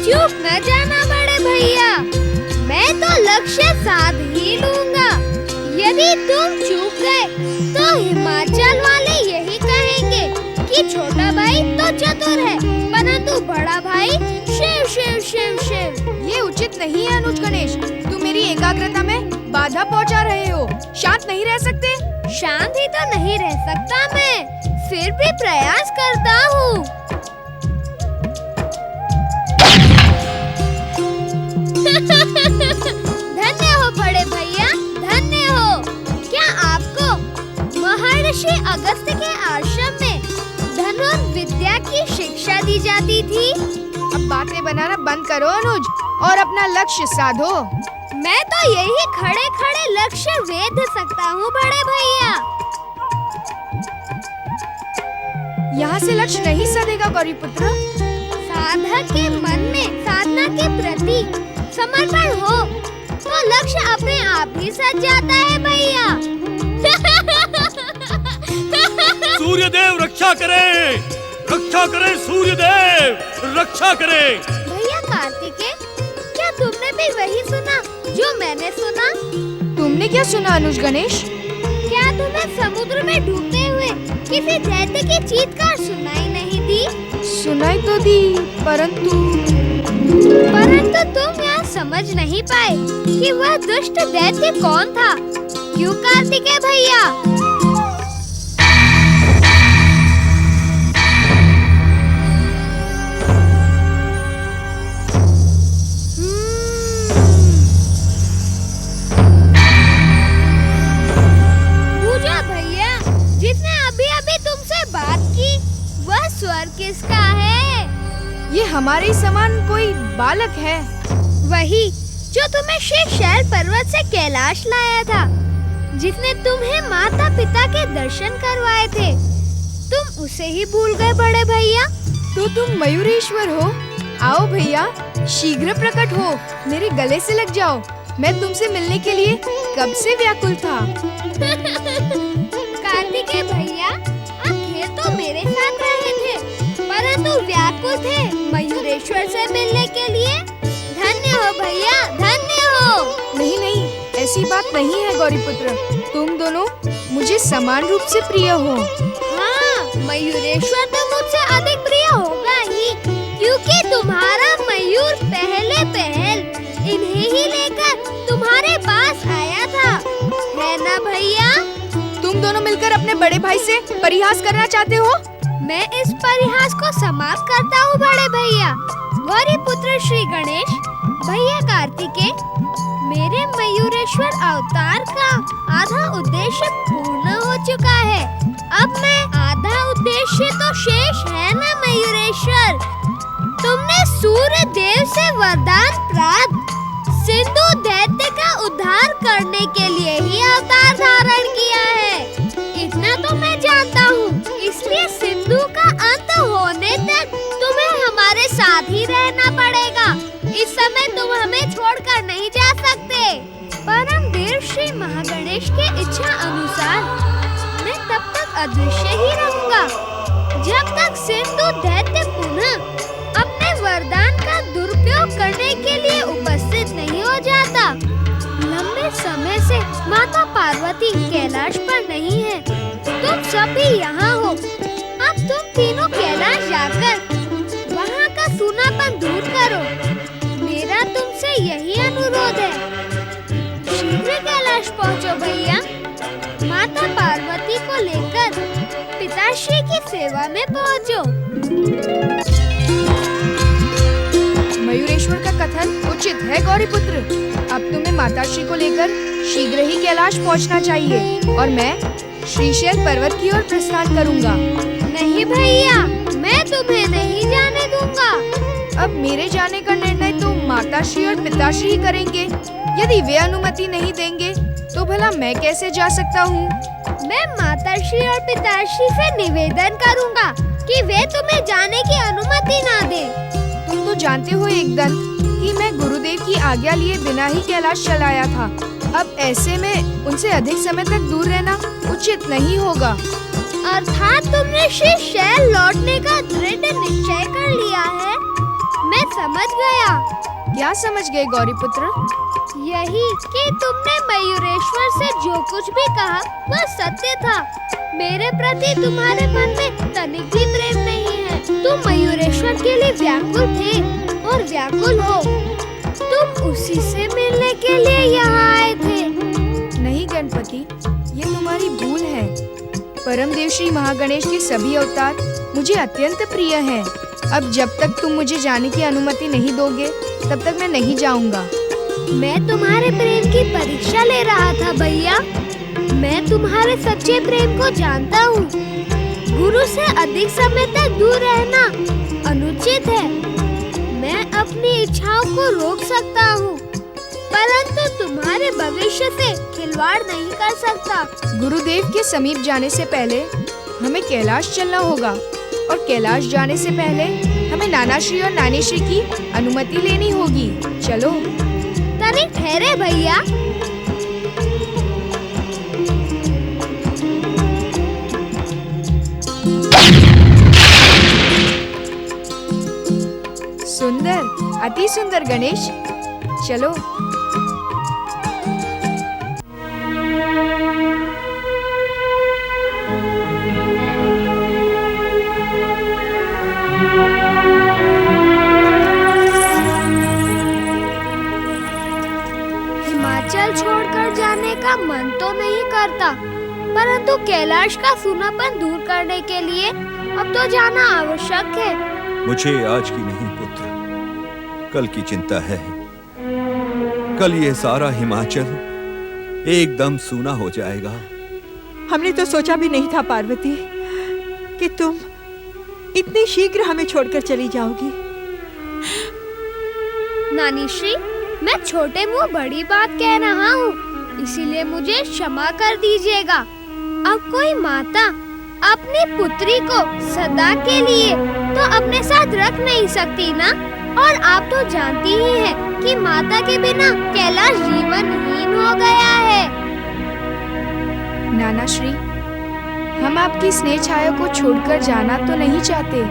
चूक न जाना बड़े भैया, मैं तो लक्ष्य साध ही लूंगा। यदि तुम चूक गए तो हिमाचल वाले यही कहेंगे कि छोटा भाई तो चतुर है, परंतु बड़ा भाई शिव शिव शिव शिव। ये उचित नहीं है अनुज गणेश, तुम मेरी एकाग्रता में बाधा पहुंचा रहे हो। शांत नहीं रह सकते? शांत ही तो नहीं रह सकता मैं, फिर भी प्रयास करता हूँ। धन्य हो बड़े भैया, धन्य हो। क्या आपको महर्षि अगस्त्य के आश्रम में धनुर्विद्या की शिक्षा दी जाती थी? अब बातें बनाना बंद करो अनुज और अपना लक्ष्य साधो। मैं तो यही खड़े खड़े लक्ष्य वेध सकता हूँ बड़े भैया। यहाँ से लक्ष्य नहीं सधेगा गौरीपुत्र। साधक के मन में साधना के प्रति समर्पण हो तो लक्ष्य अपने आप ही सज जाता है भैया। सूर्यदेव रक्षा करे, रक्षा करे, सूर्यदेव रक्षा करे। भैया कार्तिकेय, क्या तुमने भी वही सुना जो मैंने सुना? तुमने क्या सुना अनुज गणेश? क्या तुम्हें समुद्र में डूबते हुए किसी दैत्य की चीत्कार सुनाई नहीं दी? सुनाई तो दी, परंतु तुम यहाँ समझ नहीं पाए कि वह दुष्ट दैत्य कौन था। क्यों कार्तिकेय भैया? पूजा भैया, जिसने अभी अभी तुमसे बात की, वह स्वर किसका है? ये हमारे समान कोई बालक है। वही जो तुम्हें शेषशैल पर्वत से कैलाश लाया था, जिसने तुम्हें माता पिता के दर्शन करवाए थे। तुम उसे ही भूल गए बड़े भैया? तो तुम मयूरेश्वर हो? आओ भैया, शीघ्र प्रकट हो, मेरे गले से लग जाओ। मैं तुमसे मिलने के लिए कब से व्याकुल था। कार्तिकेय भैया, आप खेल तो मेरे साथ रहे थे, परंतु व्याकुल थे मयूरेश्वर से मिलने के लिए। धन्य हो भैया, धन्य हो। नहीं नहीं, ऐसी बात नहीं है गौरीपुत्र, तुम दोनों मुझे समान रूप से प्रिय हो। हाँ, मयूरेश्वर तो मुझसे अधिक प्रिय होगा ही, क्योंकि तुम्हारा मयूर पहले पहल इन्हें ही लेकर तुम्हारे पास आया था, है ना भैया? तुम दोनों मिलकर अपने बड़े भाई से परिहास करना चाहते हो? मैं इस परिहास को समाप्त करता हूँ बड़े भैया। गौरीपुत्र श्री गणेश, भैया कार्तिकेय, मेरे मयूरेश्वर अवतार का आधा उद्देश्य पूर्ण हो चुका है। अब मैं आधा उद्देश्य तो शेष है ना मयूरेश्वर। तुमने सूर्य देव से वरदान प्राप्त सिंधु दैत्य का उद्धार करने के लिए ही अवतार धारण किया है, इतना तो मैं जानता हूँ। इसलिए सिंधु का अंत होने तक तुम्हें हमारे साथ ही रहना पड़ेगा। इस समय तुम हमें छोड़कर नहीं जा सकते। परम देव श्री महागणेश के इच्छा अनुसार मैं तब तक अदृश्य ही रहूंगा, जब तक सिंधु दैत्य पुनः अपने वरदान का दुरुपयोग करने के लिए उपस्थित नहीं हो जाता। लंबे समय से माता पार्वती कैलाश पर नहीं है, तुम सब भी यहाँ हो। अब तुम तीनों कैलाश जाकर वहाँ का सूनापन दूर करो। मेरा तुमसे यही अनुरोध है। शीघ्र कैलाश पहुँचो भैया। माता पार्वती को लेकर पिताश्री की सेवा में पहुँचो। मयूरेश्वर का कथन उचित है गौरीपुत्र। अब तुम्हें माताश्री को लेकर शीघ्र ही कैलाश पहुंचना चाहिए और मैं श्रीशैल पर्वत की ओर प्रस्थान करूंगा। नहीं भैया, मैं तुम्हें नहीं जाने दूंगा। अब मेरे जाने का निर्णय तो माताश्री और पिताश्री ही करेंगे। यदि वे अनुमति नहीं देंगे तो भला मैं कैसे जा सकता हूँ? मैं माताश्री और पिताश्री से निवेदन करूंगा कि वे तुम्हें जाने की अनुमति ना दें। तुम तो जानते हो एकदम कि मैं गुरुदेव की आज्ञा लिए बिना ही कैलाश चलाया था। अब ऐसे में उनसे अधिक समय तक दूर रहना उचित नहीं होगा। अर्थात तुमने शेषशैल लौटने का दृढ़ निश्चय कर लिया है? मैं समझ गया। क्या समझ गए गौरीपुत्र? यही कि तुमने मयूरेश्वर से जो कुछ भी कहा वह सत्य था। मेरे प्रति तुम्हारे मन में तनिक भी प्रेम नहीं है। तुम मयूरेश्वर के लिए व्याकुल थे और व्याकुल हो। तुम उसी से मिलने के लिए यहाँ आए थे। नहीं गणपति, ये तुम्हारी भूल है। परमदेव श्री महागणेश के सभी अवतार मुझे अत्यंत प्रिय हैं। अब जब तक तुम मुझे जाने की अनुमति नहीं दोगे तब तक मैं नहीं जाऊंगा। मैं तुम्हारे प्रेम की परीक्षा ले रहा था भैया। मैं तुम्हारे सच्चे प्रेम को जानता हूँ। गुरु से अधिक समय तक दूर रहना अनुचित है। मैं अपनी इच्छाओं को रोक सकता हूँ, परंतु तुम्हारे भविष्य से खिलवाड़ नहीं कर सकता। गुरुदेव के समीप जाने से पहले हमें कैलाश चलना होगा और कैलाश जाने से पहले हमें नानाश्री और नानीश्री की अनुमति लेनी होगी। चलो। तनिक ठहरे भैया। सुंदर, अति सुंदर गणेश। चलो। हिमाचल छोड़कर जाने का मन तो नहीं करता, परंतु कैलाश का सूनापन दूर करने के लिए अब तो जाना आवश्यक है। मुझे आज की नहीं पुत्र, कल की चिंता है। कल ये सारा हिमाचल एकदम सूना हो जाएगा। हमने तो सोचा भी नहीं था पार्वती कि तुम इतनी शीघ्र हमें छोड़कर चली जाओगी। नानीश्री, मैं छोटे मुंह बड़ी बात कह रहा हूँ, इसीलिए मुझे क्षमा कर दीजिएगा। अब कोई माता अपनी पुत्री को सदा के लिए तो अपने साथ रख नहीं सकती ना। और आप तो जानती ही हैं कि माता के बिना कैलाश जीवनहीन हो गया है। नानाश्री, हम आपकी स्नेह छाया को छोड़कर जाना तो नहीं चाहते,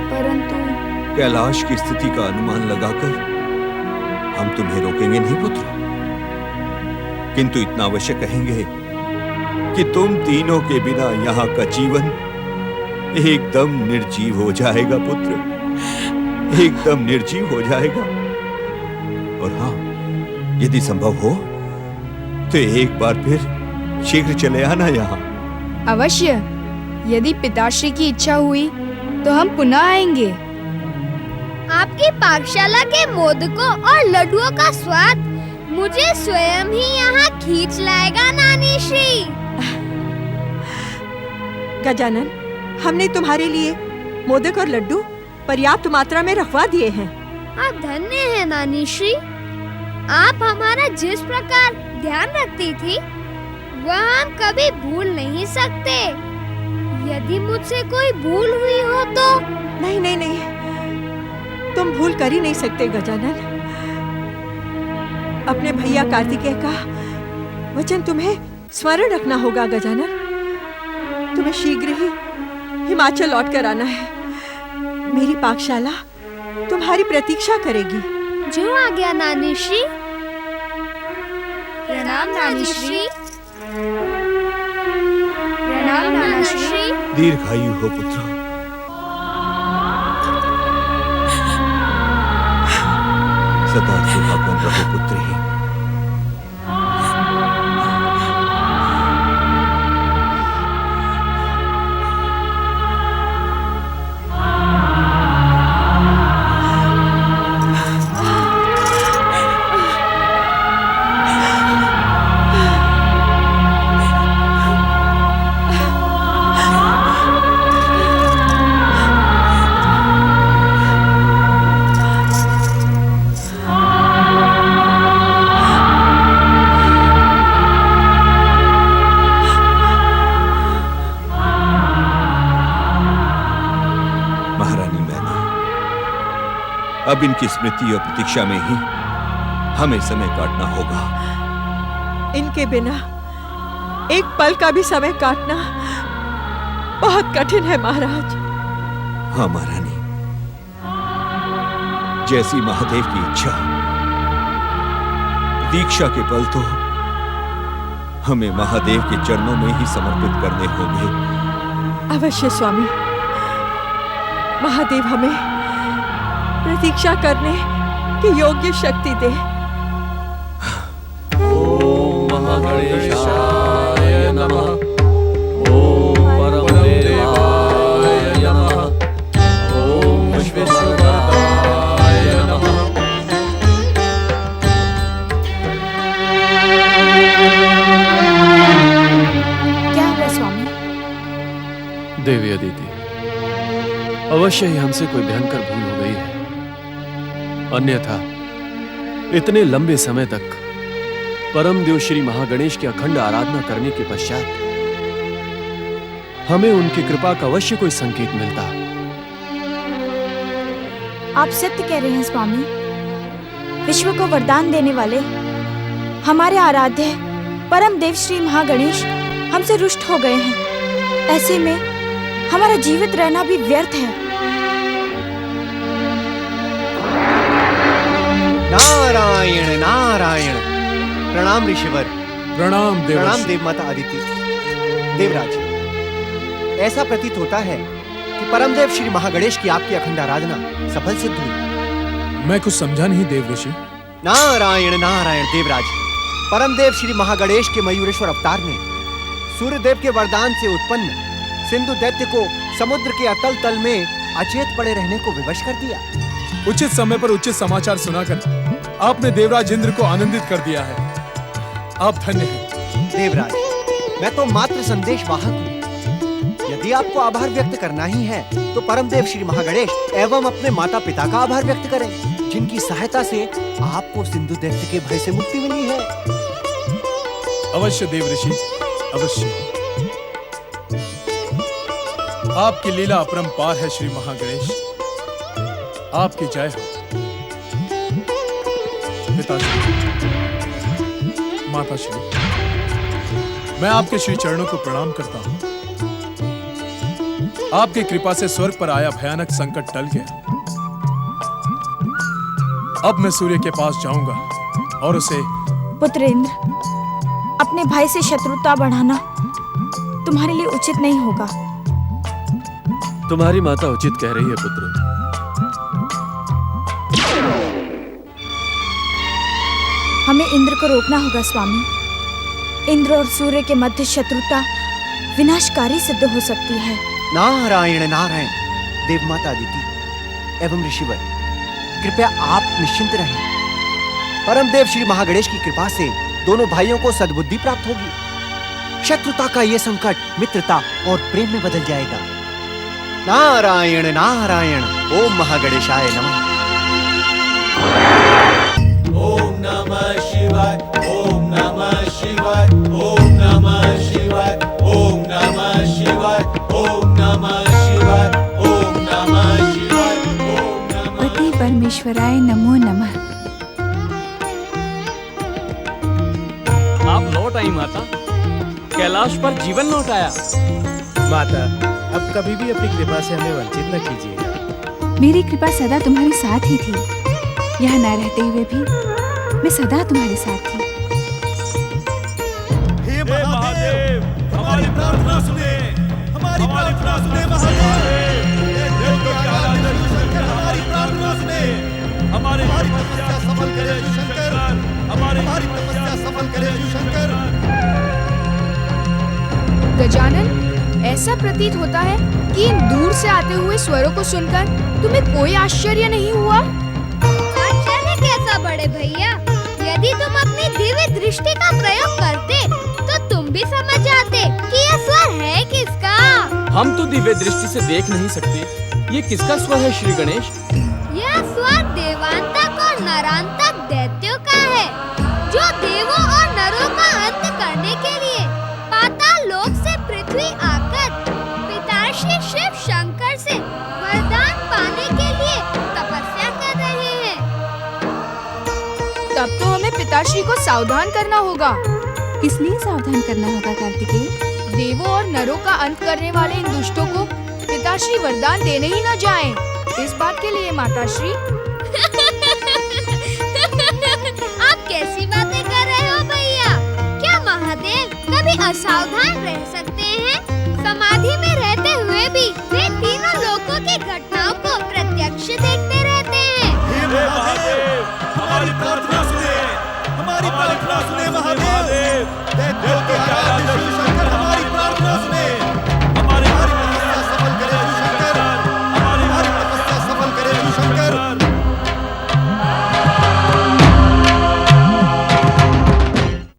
परंतु कैलाश की स्थिति का अनुमान लगाकर हम तुम्हें रोकेंगे नहीं पुत्र, किंतु इतना अवश्य कहेंगे कि तुम तीनों के बिना यहाँ का जीवन एकदम निर्जीव हो जाएगा पुत्र, एकदम निर्जीव हो जाएगा। और हाँ, यदि संभव हो तो एक बार फिर शीघ्र चले आना यहाँ। अवश्य, यदि पिताश्री की इच्छा हुई तो हम पुनः आएंगे। आपकी पाकशाला के मोदकों और लड्डुओं का स्वाद मुझे स्वयं ही यहाँ खींच लाएगा नानीश्री। गजानन, हमने तुम्हारे लिए मोदक और लड्डू पर्याप्त मात्रा में रखवा दिए हैं। आप धन्य हैं नानीश्री। आप हमारा जिस प्रकार ध्यान रखती थी वह हम कभी भूल नहीं सकते। यदि मुझसे कोई भूल हुई हो तो। नहीं नहीं नहीं, तुम भूल कर ही नहीं सकते गजानन। अपने भैया कार्तिकेय का वचन तुम्हें स्मरण रखना होगा गजानन। तुम्हें शीघ्र ही हिमाचल लौट कर आना है। मेरी पाकशाला तुम्हारी प्रतीक्षा करेगी। जो आ गया नानीश्री। प्रणाम नानीश्री। प्रणाम नानाश्री। दीर्घायु हो पुत्र। सदा सुहागन रहो पुत्री। अब इनकी स्मृति और प्रतीक्षा में ही हमें समय काटना होगा। इनके बिना एक पल का भी समय काटना बहुत कठिन है महाराज। हाँ महारानी, जैसी महादेव की इच्छा, दीक्षा के पल तो हमें महादेव के चरणों में ही समर्पित करने होंगे। अवश्य स्वामी, महादेव हमें प्रतीक्षा करने की योग्य शक्ति दे। ओम महागणेशाय नमः। ओम परमदेवाय नमः। ओम विश्वेश्वराय नमः। क्या हुआ स्वामी? देवी अदिति, अवश्य ही हमसे कोई भयंकर भूल हो गई है, अन्यथा इतने लंबे समय तक परम देव श्री महागणेश की अखंड आराधना करने के पश्चात हमें उनकी कृपा का अवश्य कोई संकेत मिलता। आप सत्य कह रहे हैं स्वामी। विश्व को वरदान देने वाले हमारे आराध्य परम देव श्री महागणेश हमसे रुष्ट हो गए हैं। ऐसे में हमारा जीवित रहना भी व्यर्थ है। नारायण नारायण। प्रणाम ऋषिवर। प्रणाम देव माता अदिति। देवराज, ऐसा प्रतीत होता है कि परमदेव श्री महागणेश की आपकी अखंड आराधना सफल सिद्ध हुई। मैं कुछ समझा नहीं देव ऋषि। नारायण नारायण। देवराज, परमदेव श्री महागणेश के मयूरेश्वर अवतार ने सूर्यदेव के वरदान से उत्पन्न सिंधु दैत्य को समुद्र के अतल तल में अचेत पड़े रहने को विवश कर दिया। उचित समय पर उचित समाचार सुनाकर आपने देवराज इंद्र को आनंदित कर दिया है। आप धन्य हैं। देवराज, मैं तो मात्र संदेश वाहक हूँ। यदि आपको आभार व्यक्त करना ही है तो परमदेव श्री महागणेश एवं अपने माता पिता का आभार व्यक्त करें, जिनकी सहायता से आपको सिंधु दैत्य के भय से मुक्ति मिली है। अवश्य देव ऋषि, अवश्य। आपकी लीला अपरंपार है श्री महागणेश। आपकी जय हो। पिताश्री, माताश्री, मैं आपके श्री चरणों को प्रणाम करता हूं। आपकी कृपा से स्वर्ग पर आया भयानक संकट टल गया। अब मैं सूर्य के पास जाऊंगा और उसे। पुत्र इंद्र, अपने भाई से शत्रुता बढ़ाना तुम्हारे लिए उचित नहीं होगा। तुम्हारी माता उचित कह रही है पुत्र। हमें इंद्र को रोकना होगा स्वामी। इंद्र और सूर्य के मध्य शत्रुता विनाशकारी सिद्ध हो सकती है। नारायण नारायण। देव माता अदिति एवं ऋषिवर, कृपया आप निश्चिंत रहें। परमदेव श्री महागणेश की कृपा से दोनों भाइयों को सद्बुद्धि प्राप्त होगी। शत्रुता का ये संकट मित्रता और प्रेम में बदल जाएगा। नारायण नारायण। ओम महागणेशाय नमः। ओम नमः शिवाय। ओम नमः शिवाय। ओम नमः शिवाय। ओम नमः शिवाय। ओम नमः शिवाय। ओम नमः शिवाय। ओम नमः। पति परमेश्वराय नमो नमः। आप लौट आई माता। कैलाश पर जीवन लौट आया। माता, अब कभी भी अपनी कृपा से हमें वंचित न कीजिएगा। मेरी कृपा सदा तुम्हारी साथ ही थी। यहाँ न रहते हुए भी मैं सदा तुम्हारे साथ थी। हे महादेव, हमारी प्रार्थना सुने। हमारी प्रार्थना सुने महादेव। हमारी प्रार्थना सुने। हमारी तपस्या सफल करे शंकर। हमारी तपस्या सफल करे शंकर। गजानन, ऐसा प्रतीत होता है कि इन दूर से आते हुए स्वरों को सुनकर तुम्हें कोई आश्चर्य नहीं हुआ? आश्चर्य कैसा बड़े भैया? यदि तुम अपनी दिव्य दृष्टि का प्रयोग करते तो तुम भी समझ जाते कि यह स्वर है किसका। हम तो दिव्य दृष्टि से देख नहीं सकते। ये किसका स्वर है श्री गणेश? यह स्वर देवांतक और नरांतक दैत्यों का है, जो देवों और नरों का अंत करने के लिए पाताल लोक से पृथ्वी आकर पिताश्री शिव शंकर से वरदान पाने के लिए तपस्या कर रहे हैं। तब तो हमें पिताश्री को सावधान करना होगा। किस लिए सावधान करना होगा कार्तिकेय? देवों और नरों का अंत करने वाले इन दुष्टों को पिताश्री वरदान देने ही न जाएं। इस बात के लिए माताश्री। आप कैसी बातें कर रहे हो भैया? क्या महादेव कभी असावधान